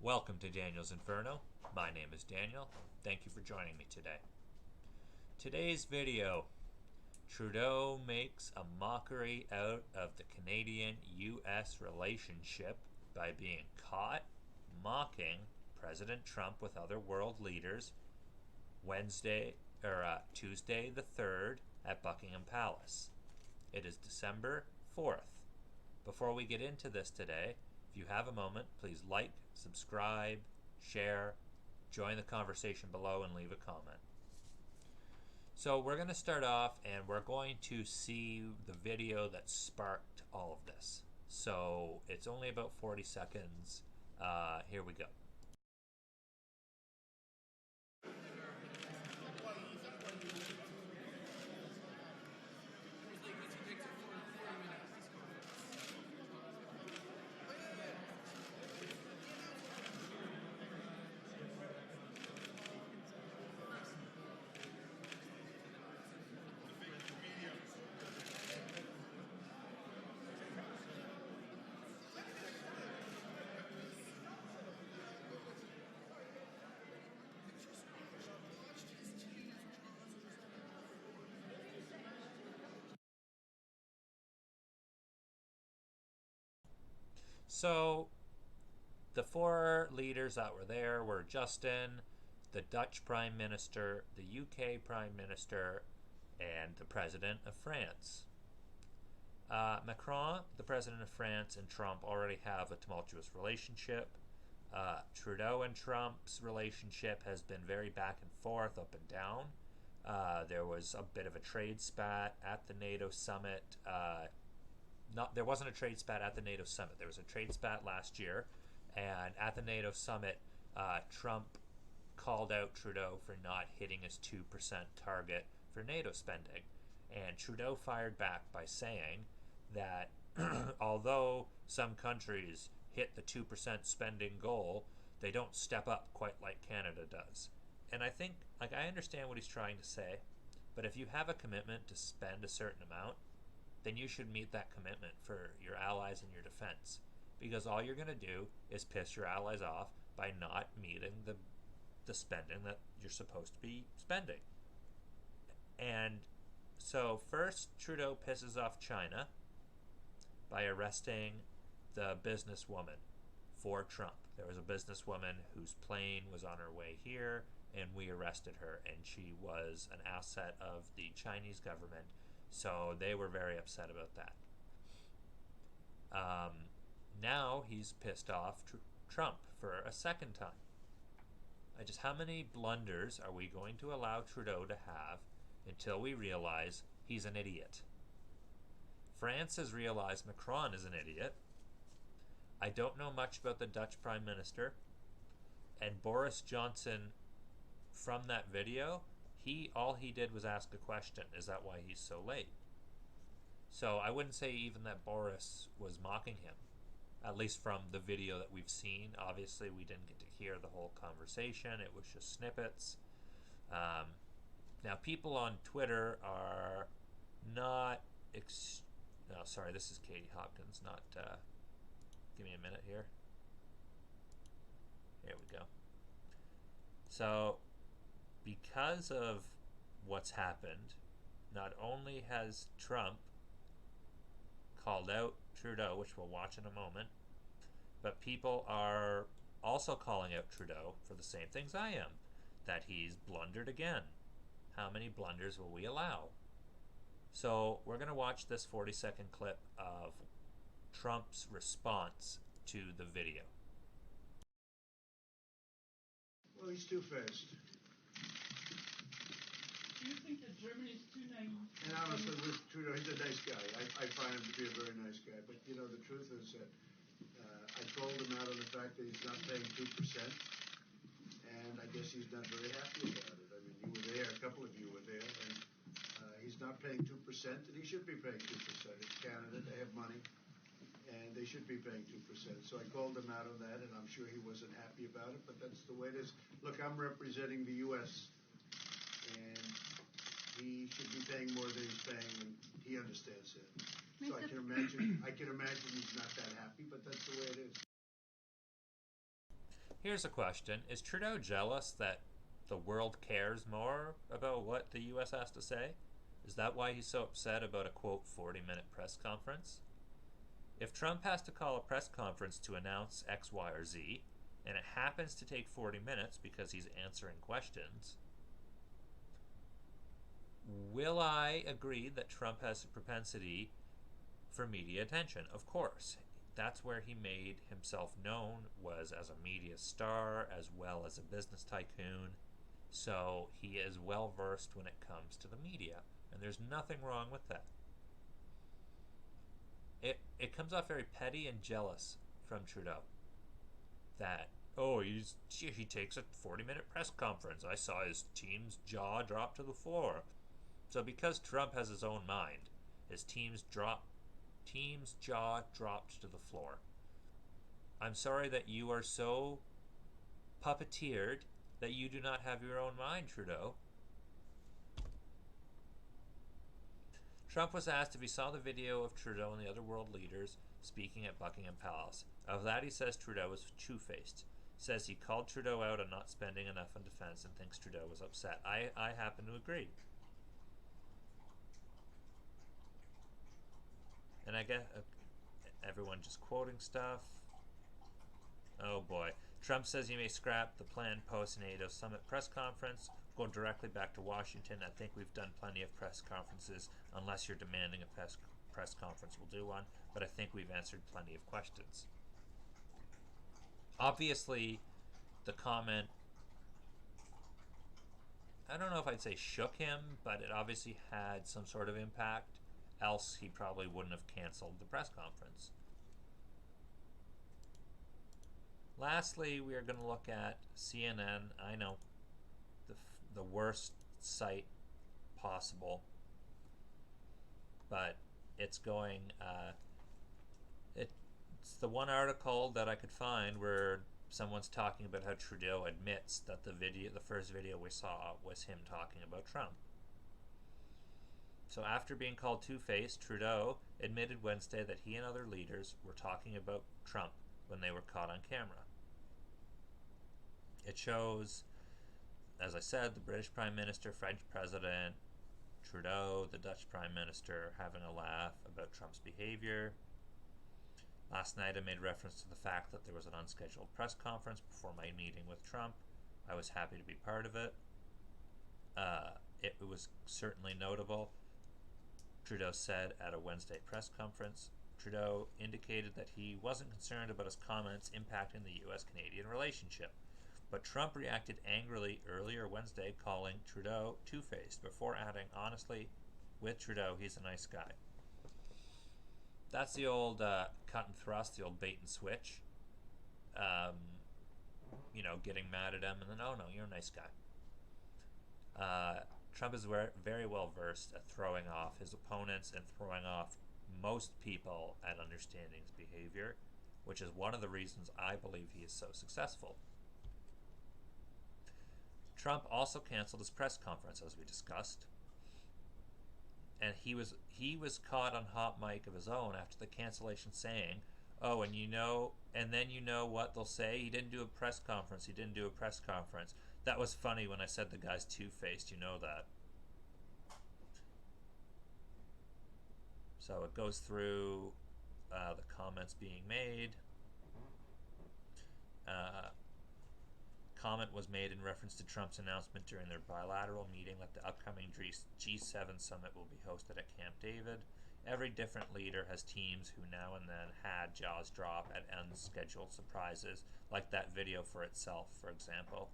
Welcome to Daniel's Inferno. My name is Daniel. Thank you for joining me today. Today's video, Trudeau makes a mockery out of the Canadian-US relationship by being caught mocking President Trump with other world leaders Tuesday the 3rd at Buckingham Palace. It is December 4th. Before we get into this today, if you have a moment, please like, subscribe, share, join the conversation below, and leave a comment. So we're going to start off and we're going to see the video that sparked all of this. So it's only about 40 seconds. Here we go. So the four leaders that were there were Justin, the Dutch Prime Minister, the UK Prime Minister, and the President of France. Macron, the President of France, and Trump already have a tumultuous relationship. Trudeau and Trump's relationship has been very back and forth, up and down. There was a bit of a trade spat at the NATO summit. There wasn't a trade spat at the NATO summit. There was a trade spat last year, and at the NATO summit, Trump called out Trudeau for not hitting his 2% target for NATO spending. And Trudeau fired back by saying that although some countries hit the 2% spending goal, they don't step up quite like Canada does. And I think, I understand what he's trying to say, but if you have a commitment to spend a certain amount, then you should meet that commitment for your allies and your defense. Because all you're going to do is piss your allies off by not meeting the spending that you're supposed to be spending. And so first, Trudeau pisses off China by arresting the businesswoman for Trump. There was a businesswoman whose plane was on her way here, and we arrested her, and she was an asset of the Chinese government. So they were very upset about that. Now he's pissed off Trump for a second time. How many blunders are we going to allow Trudeau to have until we realize he's an idiot? France has realized Macron is an idiot. I don't know much about the Dutch Prime Minister. And Boris Johnson, from that video, all he did was ask a question. Is that why he's so late? So I wouldn't say even that Boris was mocking him, at least from the video that we've seen. Obviously, we didn't get to hear the whole conversation. It was just snippets. Now, people on Twitter are not... No, sorry, this is Katie Hopkins, not... give me a minute here. Here we go. So, because of what's happened, not only has Trump called out Trudeau, which we'll watch in a moment, but people are also calling out Trudeau for the same things I am, that he's blundered again. How many blunders will we allow? So we're going to watch this 40-second clip of Trump's response to the video. Well, he's too fast. Do you think that Germany's too naive? And honestly, with Trudeau, he's a nice guy. I find him to be a very nice guy. But, you know, the truth is that I called him out on the fact that he's not paying 2%. And I guess he's not very happy about it. I mean, you were there, a couple of you were there, and he's not paying 2%, and he should be paying 2%. It's Canada, they have money, and they should be paying 2%. So I called him out on that, and I'm sure he wasn't happy about it, but that's the way it is. Look, I'm representing the U.S., and he should be paying more than he's paying, and he understands that. So I can imagine he's not that happy, but that's the way it is. Here's a question. Is Trudeau jealous that the world cares more about what the U.S. has to say? Is that why he's so upset about a, quote, 40-minute press conference? If Trump has to call a press conference to announce X, Y, or Z, and it happens to take 40 minutes because he's answering questions, will I agree that Trump has a propensity for media attention? Of course. That's where he made himself known, was as a media star as well as a business tycoon. So he is well versed when it comes to the media, and there's nothing wrong with that. It comes off very petty and jealous from Trudeau that, oh, he takes a 40-minute press conference. I saw his team's jaw drop to the floor. So because Trump has his own mind, his team's jaw dropped to the floor. I'm sorry that you are so puppeteered that you do not have your own mind, Trudeau. Trump was asked if he saw the video of Trudeau and the other world leaders speaking at Buckingham Palace. Of that, he says Trudeau was two-faced. Says he called Trudeau out on not spending enough on defense and thinks Trudeau was upset. I happen to agree. And I get everyone just quoting stuff. Oh boy. Trump says he may scrap the planned post-NATO summit press conference, go directly back to Washington. I think we've done plenty of press conferences. Unless you're demanding a press conference, we'll do one. But I think we've answered plenty of questions. Obviously, the comment, I don't know if I'd say shook him, but it obviously had some sort of impact. Else he probably wouldn't have canceled the press conference. Lastly, we are going to look at CNN. I know, the worst site possible, but it's going. It's the one article that I could find where someone's talking about how Trudeau admits that the first video we saw was him talking about Trump. So after being called two-faced, Trudeau admitted Wednesday that he and other leaders were talking about Trump when they were caught on camera. It shows, as I said, the British Prime Minister, French President, Trudeau, the Dutch Prime Minister, having a laugh about Trump's behavior. Last night I made reference to the fact that there was an unscheduled press conference before my meeting with Trump. I was happy to be part of it. It was certainly notable. Trudeau said at a Wednesday press conference. Trudeau indicated that he wasn't concerned about his comments impacting the U.S.-Canadian relationship. But Trump reacted angrily earlier Wednesday, calling Trudeau two-faced, before adding, honestly, with Trudeau, he's a nice guy. That's the old cut and thrust, the old bait and switch. Getting mad at him, and then, oh no, you're a nice guy. Trump is very well versed at throwing off his opponents and throwing off most people at understanding his behavior, which is one of the reasons I believe he is so successful. Trump also canceled his press conference, as we discussed, and he was caught on hot mic of his own after the cancellation, saying, "Oh, and then you know what they'll say? He didn't do a press conference. He didn't do a press conference." That was funny when I said the guy's two-faced. You know that. So it goes through the comments being made. Comment was made in reference to Trump's announcement during their bilateral meeting that the upcoming G7 summit will be hosted at Camp David. Every different leader has teams who now and then had jaws drop at unscheduled surprises, like that video for itself, for example.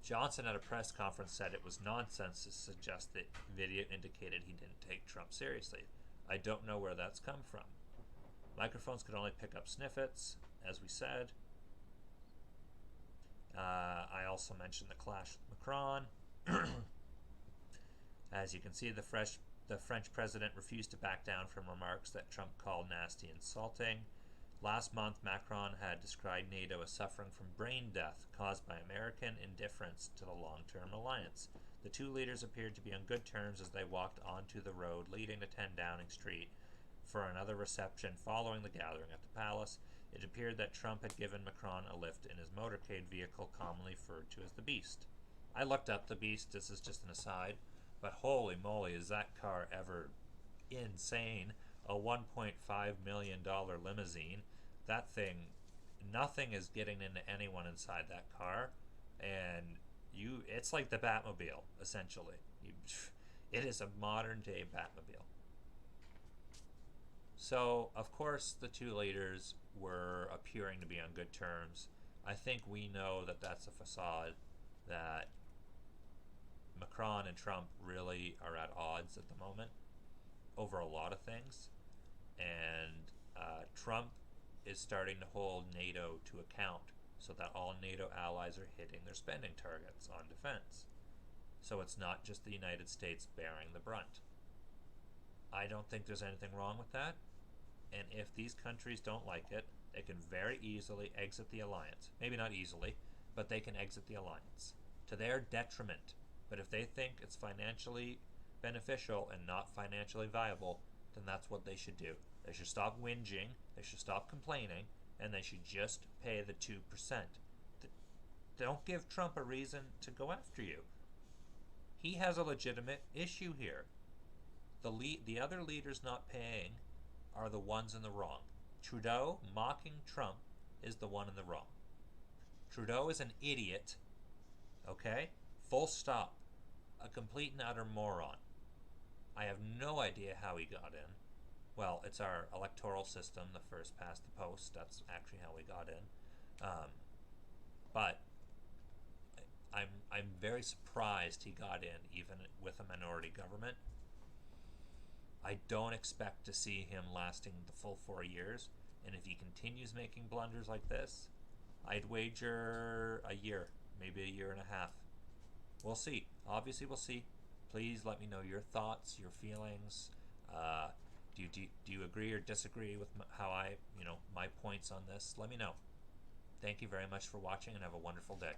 Johnson at a press conference said it was nonsense to suggest that video indicated he didn't take Trump seriously. I don't know where that's come from. Microphones could only pick up snippets, as we said. I also mentioned the clash with Macron. As you can see, the French president refused to back down from remarks that Trump called nasty and insulting. Last month, Macron had described NATO as suffering from brain death caused by American indifference to the long-term alliance. The two leaders appeared to be on good terms as they walked onto the road leading to 10 Downing Street for another reception following the gathering at the palace. it appeared that Trump had given Macron a lift in his motorcade vehicle, commonly referred to as the Beast. I looked up the Beast, this is just an aside, but holy moly, is that car ever insane. A $1.5 million limousine. That thing, nothing is getting into anyone inside that car, and it's like the Batmobile, essentially. It is a modern day Batmobile. So, of course, the two leaders were appearing to be on good terms. I think we know that that's a facade, that Macron and Trump really are at odds at the moment over a lot of things. And Trump is starting to hold NATO to account so that all NATO allies are hitting their spending targets on defense. So it's not just the United States bearing the brunt. I don't think there's anything wrong with that. And if these countries don't like it, they can very easily exit the alliance. Maybe not easily, but they can exit the alliance to their detriment. But if they think it's financially beneficial and not financially viable, then that's what they should do. They should stop whinging, they should stop complaining, and they should just pay the 2%. Don't give Trump a reason to go after you. He has a legitimate issue here. The other leaders not paying are the ones in the wrong. Trudeau mocking Trump is the one in the wrong. Trudeau is an idiot, okay? Full stop. A complete and utter moron. I have no idea how he got in. Well, it's our electoral system, the first past the post. That's actually how we got in. But I'm very surprised he got in, even with a minority government. I don't expect to see him lasting the full 4 years, and if he continues making blunders like this, I'd wager a year, maybe a year and a half. We'll see. Obviously, we'll see. Please let me know your thoughts, your feelings. Do you agree or disagree with how my points on this? Let me know. Thank you very much for watching, and have a wonderful day.